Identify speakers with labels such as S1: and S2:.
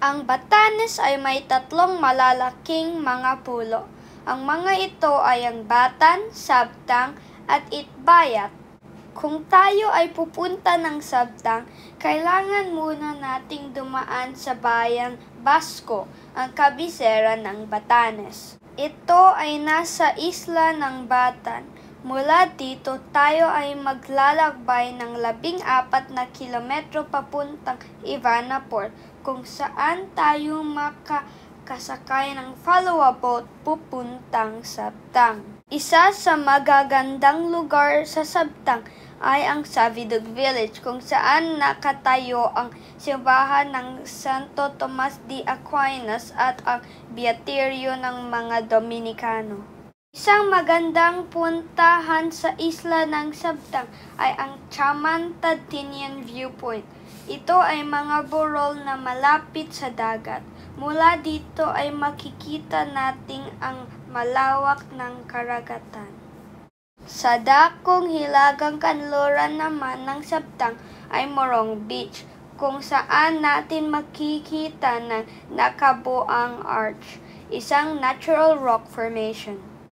S1: Ang Batanes ay may tatlong malalaking mga pulo. Ang mga ito ay ang Batan, Sabtang, at Itbayat. Kung tayo ay pupunta ng Sabtang, kailangan muna nating dumaan sa bayang Basco, ang kabisera ng Batanes. Ito ay nasa isla ng Batan. Mula dito, tayo ay maglalakbay ng 14 na kilometro papuntang Ivana Port, kung saan tayo makakasakay ng Falawa boat pupuntang Sabtang. Isa sa magagandang lugar sa Sabtang ay ang Savidug Village, kung saan nakatayo ang simbahan ng Santo Tomas de Aquinas at ang Beaterio ng mga Dominikano. Isang magandang puntahan sa isla ng Sabtang ay ang Chamantadtinian Viewpoint. Ito ay mga burol na malapit sa dagat. Mula dito ay makikita natin ang malawak ng karagatan. Sa dakong hilagang kanluran naman ng Sabtang ay Morong Beach, kung saan natin makikita ng nakabuang arch, isang natural rock formation.